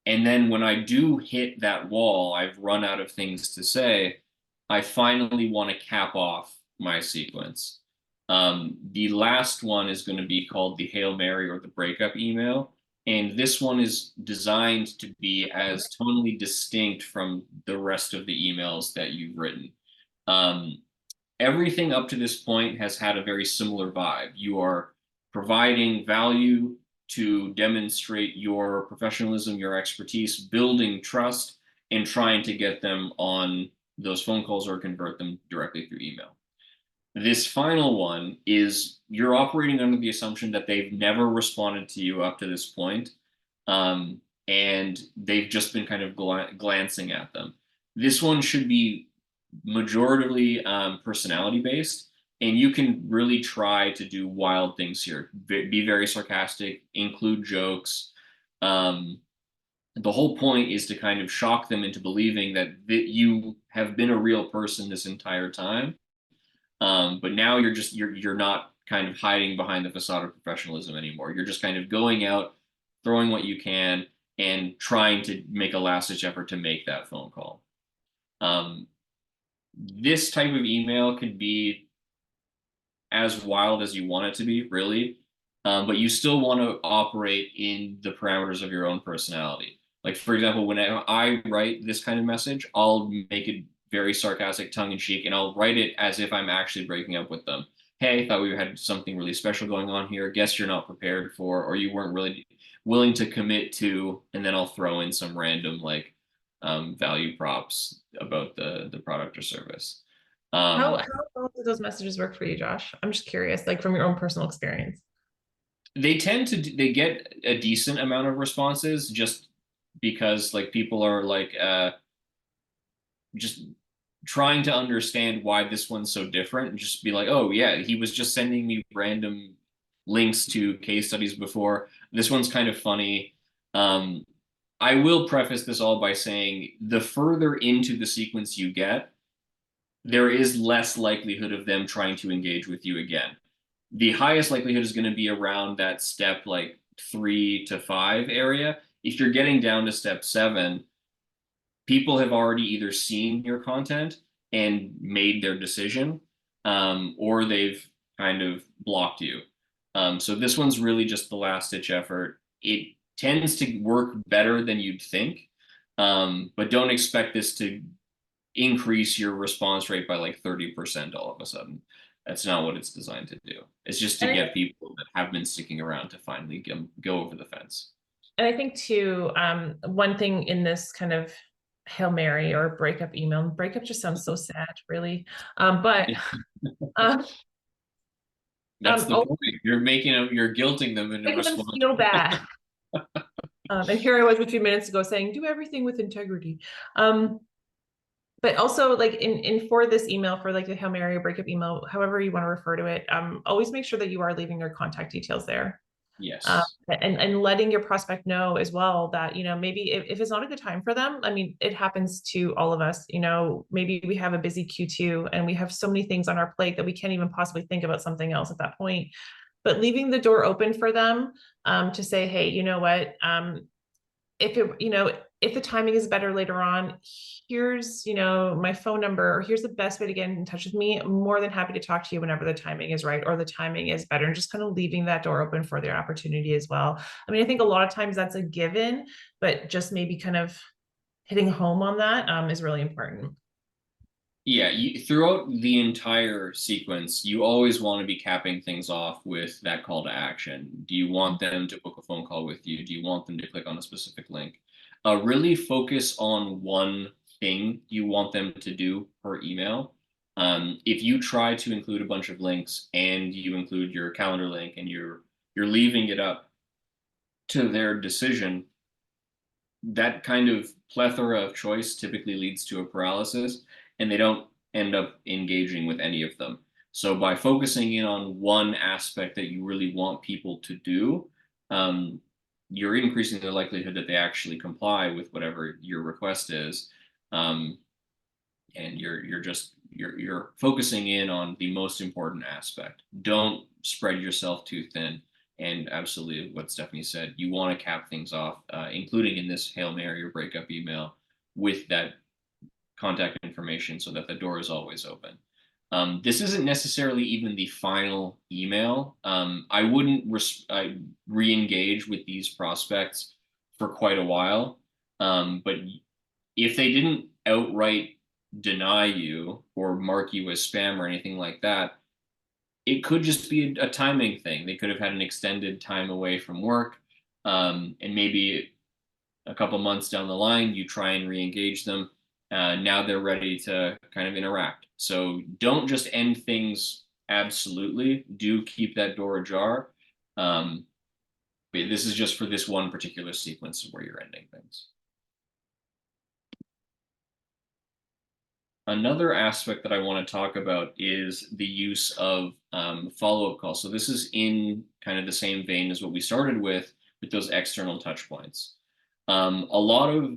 And then when I do hit that wall, I've run out of things to say, I finally want to cap off my sequence. The last one is going to be called the Hail Mary or the breakup email. And this one is designed to be as tonally distinct from the rest of the emails that you've written. Everything up to this point has had a very similar vibe. You are providing value to demonstrate your professionalism, your expertise, building trust, and trying to get them on those phone calls or convert them directly through email. This final one is you're operating under the assumption that they've never responded to you up to this point, and they've just been kind of glancing at them. This one should be majoritively personality based, and you can really try to do wild things here. Be very sarcastic, include jokes. The whole point is to kind of shock them into believing that you have been a real person this entire time. But now you're not kind of hiding behind the facade of professionalism anymore. You're just kind of going out, throwing what you can, and trying to make a last ditch effort to make that phone call. This type of email can be as wild as you want it to be, really. But you still want to operate in the parameters of your own personality. Like, for example, when I write this kind of message, I'll make it very sarcastic, tongue-in-cheek, and I'll write it as if I'm actually breaking up with them. Hey, thought we had something really special going on here. Guess you're not prepared for, or you weren't really willing to commit to, and then I'll throw in some random like value props about the product or service. How well do those messages work for you, Josh? I'm just curious, like from your own personal experience. They tend to they get a decent amount of responses just because like people are like just trying to understand why this one's so different and just be like, oh yeah, he was just sending me random links to case studies before. This one's kind of funny. I will preface this all by saying the further into the sequence you get, there is less likelihood of them trying to engage with you again. The highest likelihood is going to be around that step like 3 to 5 area. If you're getting down to step 7, people have already either seen your content and made their decision, or they've kind of blocked you. So this one's really just the last ditch effort. It tends to work better than you'd think, but don't expect this to increase your response rate by like 30% all of a sudden. That's not what it's designed to do. It's just to And get people that have been sticking around to finally go over the fence. I think too, one thing in this kind of Hail Mary or breakup email, breakup just sounds so sad, really. But uh, That's the oh, point. You're making them, you're guilting them into making them response. feel bad. And here I was a few minutes ago saying, do everything with integrity. But also like in for this email, for like the Hail Mary or breakup email, however you want to refer to it, always make sure that you are leaving your contact details there. Uh, Yes. and letting your prospect know as well that, you know, maybe if it's not a good time for them, I mean, it happens to all of us, you know, maybe we have a busy Q2 and we have so many things on our plate that we can't even possibly think about something else at that point. But leaving the door open for them, to say, hey, you know what, if it, you know, if the timing is better later on, here's, you know, my phone number, or here's the best way to get in touch with me. I'm more than happy to talk to you whenever the timing is right or the timing is better, and just kind of leaving that door open for their opportunity as well. I mean, I think a lot of times that's a given, but just maybe kind of hitting home on that, is really important. Yeah, throughout the entire sequence, you always want to be capping things off with that call to action. Do you want them to book a phone call with you? Do you want them to click on a specific link? Really focus on one thing you want them to do per email. If you try to include a bunch of links and you include your calendar link and you're leaving it up to their decision, that kind of plethora of choice typically leads to a paralysis, and they don't end up engaging with any of them. So by focusing in on one aspect that you really want people to do, you're increasing the likelihood that they actually comply with whatever your request is, and you're focusing in on the most important aspect. Don't spread yourself too thin. And absolutely what Stephanie said, you want to cap things off, including in this Hail Mary or breakup email, with that contact information so that the door is always open. This isn't necessarily even the final email. I wouldn't re-engage with these prospects for quite a while. But if they didn't outright deny you or mark you as spam or anything like that, it could just be a timing thing. They could have had an extended time away from work, and maybe a couple months down the line, you try and re-engage them. Now they're ready to kind of interact. So don't just end things absolutely. Do keep that door ajar. But this is just for this one particular sequence where you're ending things. Another aspect that I want to talk about is the use of follow-up calls. So this is in kind of the same vein as what we started with those external touch points. A lot of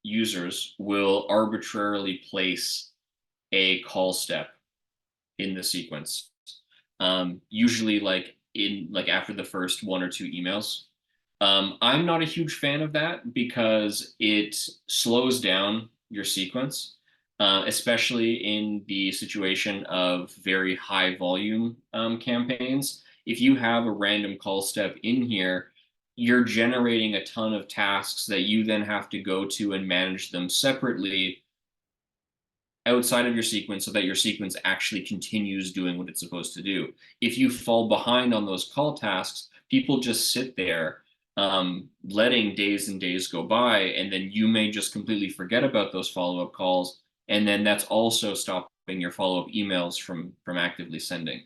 users will arbitrarily place a call step in the sequence, usually like after the first 1 or 2 emails. I'm not a huge fan of that because it slows down your sequence. Especially in the situation of very high volume campaigns. If you have a random call step in here, you're generating a ton of tasks that you then have to go to and manage them separately outside of your sequence so that your sequence actually continues doing what it's supposed to do. If you fall behind on those call tasks, people just sit there letting days and days go by, and then you may just completely forget about those follow-up calls, and then that's also stopping your follow-up emails from actively sending.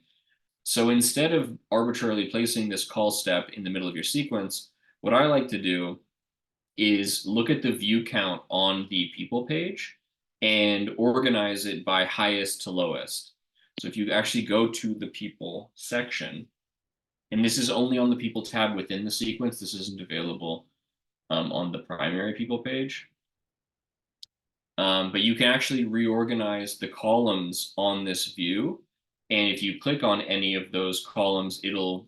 So instead of arbitrarily placing this call step in the middle of your sequence, what I like to do is look at the view count on the people page and organize it by highest to lowest. So if you actually go to the people section, and this is only on the people tab within the sequence, this isn't available on the primary people page. But you can actually reorganize the columns on this view. And if you click on any of those columns, it'll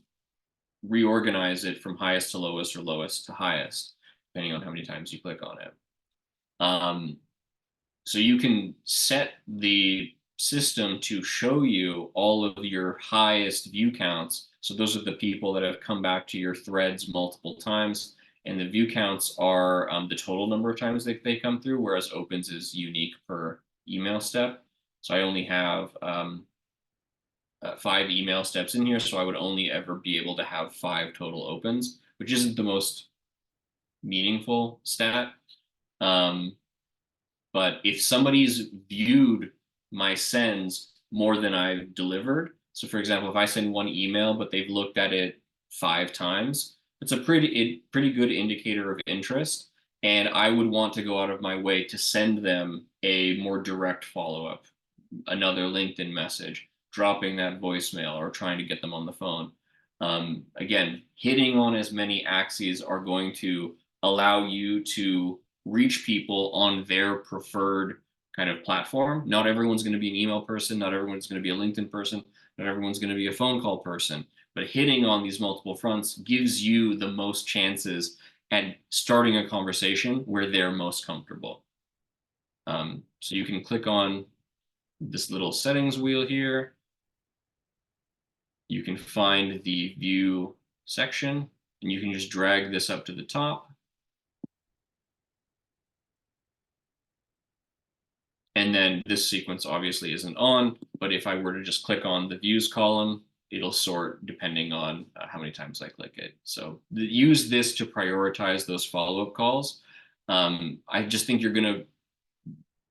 reorganize it from highest to lowest or lowest to highest, depending on how many times you click on it. So you can set the system to show you all of your highest view counts. So those are the people that have come back to your threads multiple times. And the view counts are the total number of times that they come through, whereas opens is unique per email step. So I only have 5 email steps in here, so I would only ever be able to have 5 total opens, which isn't the most meaningful stat. But if somebody's viewed my sends more than I've delivered, so for example, if I send one email, but they've looked at it 5 times, it's a pretty good indicator of interest. And I would want to go out of my way to send them a more direct follow-up, another LinkedIn message, dropping that voicemail, or trying to get them on the phone. Again, hitting on as many axes are going to allow you to reach people on their preferred kind of platform. Not everyone's going to be an email person. Not everyone's going to be a LinkedIn person. Not everyone's going to be a phone call person. But hitting on these multiple fronts gives you the most chances at starting a conversation where they're most comfortable. So you can click on this little settings wheel here. You can find the view section, and you can just drag this up to the top. And then this sequence obviously isn't on, but if I were to just click on the views column, it'll sort depending on how many times I click it. So use this to prioritize those follow-up calls. I just think you're going to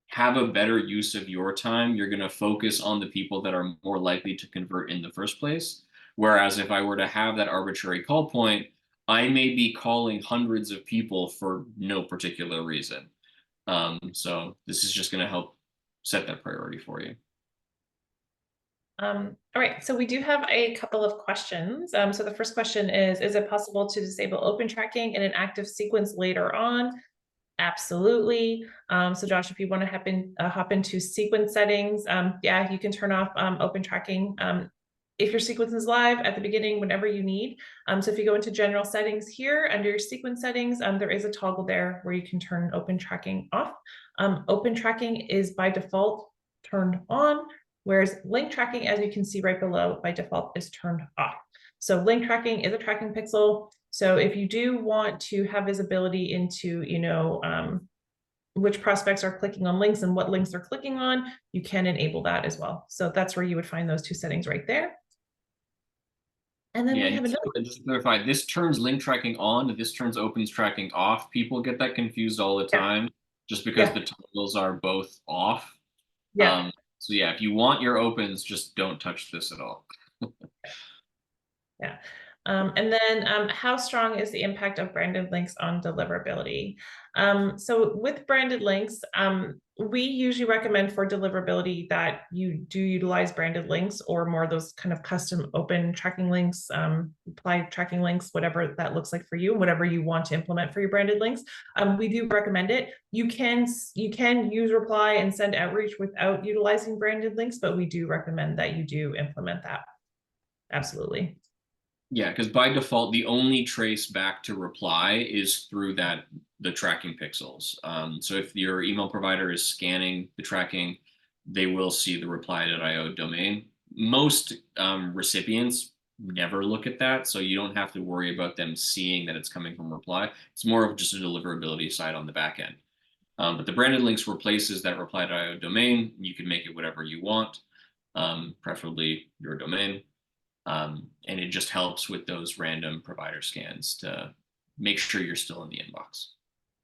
have a better use of your time. You're going to focus on the people that are more likely to convert in the first place. Whereas if I were to have that arbitrary call point, I may be calling hundreds of people for no particular reason. So this is just going to help set that priority for you. All right, so we do have a couple of questions. So the first question is it possible to disable open tracking in an active sequence later on? Absolutely. So Josh, if you want to hop into sequence settings, yeah, you can turn off open tracking if your sequence is live at the beginning, whenever you need. So if you go into general settings here under your sequence settings, there is a toggle there where you can turn open tracking off. Open tracking is by default turned on, whereas link tracking, as you can see right below, by default is turned off. So link tracking is a tracking pixel. So if you do want to have visibility into, which prospects are clicking on links and what links they're clicking on, you can enable that as well. So that's where you would find those 2 settings right there. And then we have another. Just to clarify, this turns link tracking on, this turns opens tracking off. People get that confused all the time, just because the toggles are both off. Yeah. So yeah, if you want your opens, just don't touch this at all. Yeah. And then how strong is the impact of branded links on deliverability? So with branded links, we usually recommend for deliverability that you do utilize branded links or more of those kind of custom open tracking links, reply tracking links, whatever that looks like for you, whatever you want to implement for your branded links. We do recommend it. You can use reply and send outreach without utilizing branded links, but we do recommend that you do implement that. Absolutely. Yeah, because by default, the only trace back to reply is through the tracking pixels. So if your email provider is scanning the tracking, they will see the reply.io domain. Most recipients never look at that, so you don't have to worry about them seeing that it's coming from reply. It's more of just a deliverability side on the back end. But the branded links replaces that reply.io domain. You can make it whatever you want, preferably your domain. And it just helps with those random provider scans to make sure you're still in the inbox.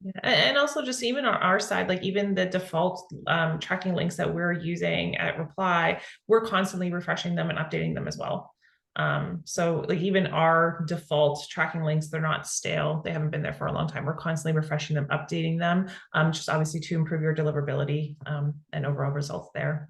Yeah. And also just even on our side, like even the default tracking links that we're using at Reply, we're constantly refreshing them and updating them as well. So like even our default tracking links, they're not stale. They haven't been there for a long time. We're constantly refreshing them, updating them, just obviously to improve your deliverability and overall results there.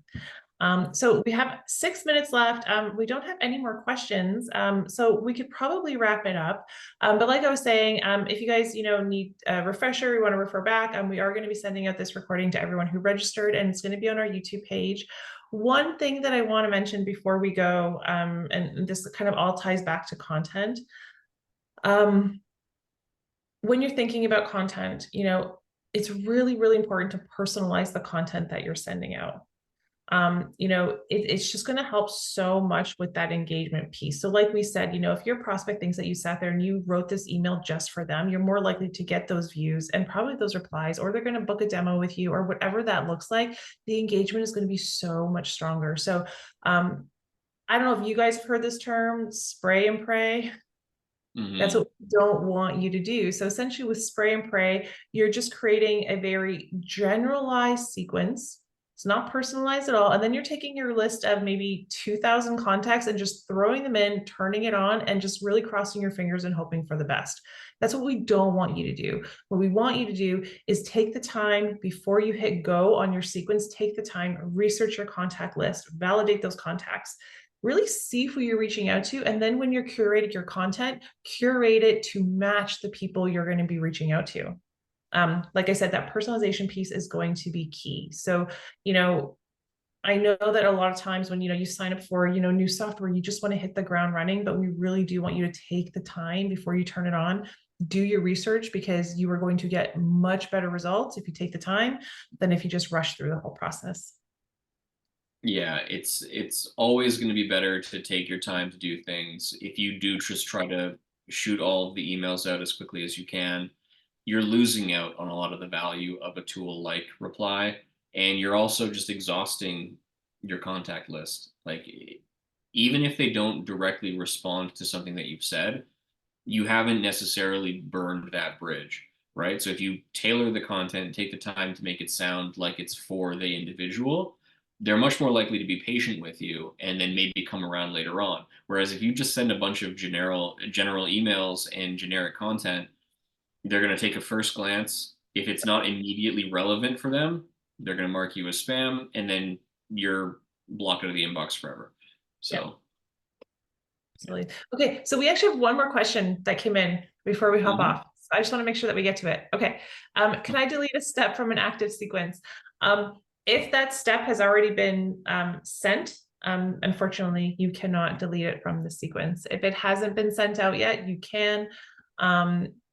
So we have 6 minutes left. We don't have any more questions. So we could probably wrap it up. But like I was saying, if you guys, need a refresher, you want to refer back, we are going to be sending out this recording to everyone who registered, and it's going to be on our YouTube page. One thing that I want to mention before we go, and this kind of all ties back to content. When you're thinking about content, it's really, really important to personalize the content that you're sending out. It's just going to help so much with that engagement piece. So like we said, if your prospect thinks that you sat there and you wrote this email just for them, you're more likely to get those views and probably those replies, or they're going to book a demo with you, or whatever that looks like. The engagement is going to be so much stronger. So I don't know if you guys have heard this term, spray and pray. That's what we don't want you to do. So essentially with spray and pray, you're just creating a very generalized sequence. It's not personalized at all. And then you're taking your list of maybe 2,000 contacts and just throwing them in, turning it on, and just really crossing your fingers and hoping for the best. That's what we don't want you to do. What we want you to do is take the time before you hit go on your sequence, take the time, research your contact list, validate those contacts, really see who you're reaching out to. And then when you're curating your content, curate it to match the people you're going to be reaching out to. Like I said, that personalization piece is going to be key. So, I know that a lot of times when, you sign up for, new software, you just want to hit the ground running, but we really do want you to take the time before you turn it on, do your research, because you are going to get much better results if you take the time than if you just rush through the whole process. Yeah, it's always going to be better to take your time to do things. If you do just try to shoot all of the emails out as quickly as you can, you're losing out on a lot of the value of a tool like Reply, and you're also just exhausting your contact list. Like, even if they don't directly respond to something that you've said, you haven't necessarily burned that bridge, right? So if you tailor the content, take the time to make it sound like it's for the individual, they're much more likely to be patient with you and then maybe come around later on. Whereas if you just send a bunch of general emails and generic content, they're going to take a first glance. If it's not immediately relevant for them, they're going to mark you as spam, and then you're blocked out of the inbox forever. So, Absolutely. Okay, so we actually have one more question that came in before we hop off. So I just want to make sure that we get to it. Okay, can I delete a step from an active sequence? If that step has already been sent, unfortunately, you cannot delete it from the sequence. If it hasn't been sent out yet, you can.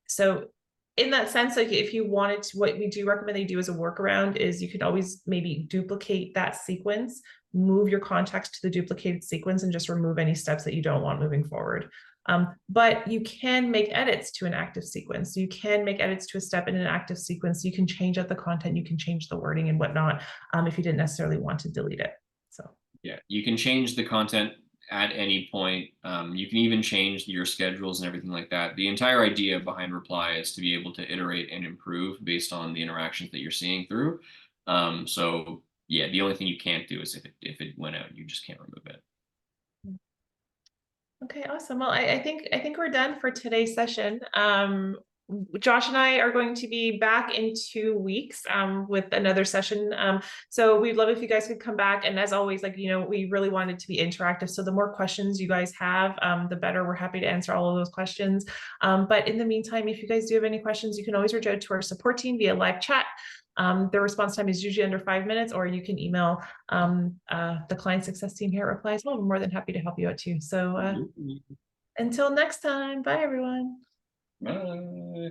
So in that sense, like if you wanted to, what we do recommend that you do as a workaround is you can always maybe duplicate that sequence, move your contacts to the duplicated sequence, and just remove any steps that you don't want moving forward. But you can make edits to an active sequence. You can make edits to a step in an active sequence. You can change out the content, you can change the wording and whatnot, if you didn't necessarily want to delete it. So yeah, you can change the content at any point. You can even change your schedules and everything like that. The entire idea behind Reply is to be able to iterate and improve based on the interactions that you're seeing through. So yeah, the only thing you can't do is if it went out, you just can't remove it. Okay, awesome. Well, I think we're done for today's session. Josh and I are going to be back in 2 weeks with another session. So we'd love if you guys could come back. And as always, we really wanted to be interactive. So the more questions you guys have, the better. We're happy to answer all of those questions. But in the meantime, if you guys do have any questions, you can always reach out to our support team via live chat. The response time is usually under 5 minutes, or you can email the client success team here at Reply as well. We're more than happy to help you out too. So until next time, bye everyone. Bye.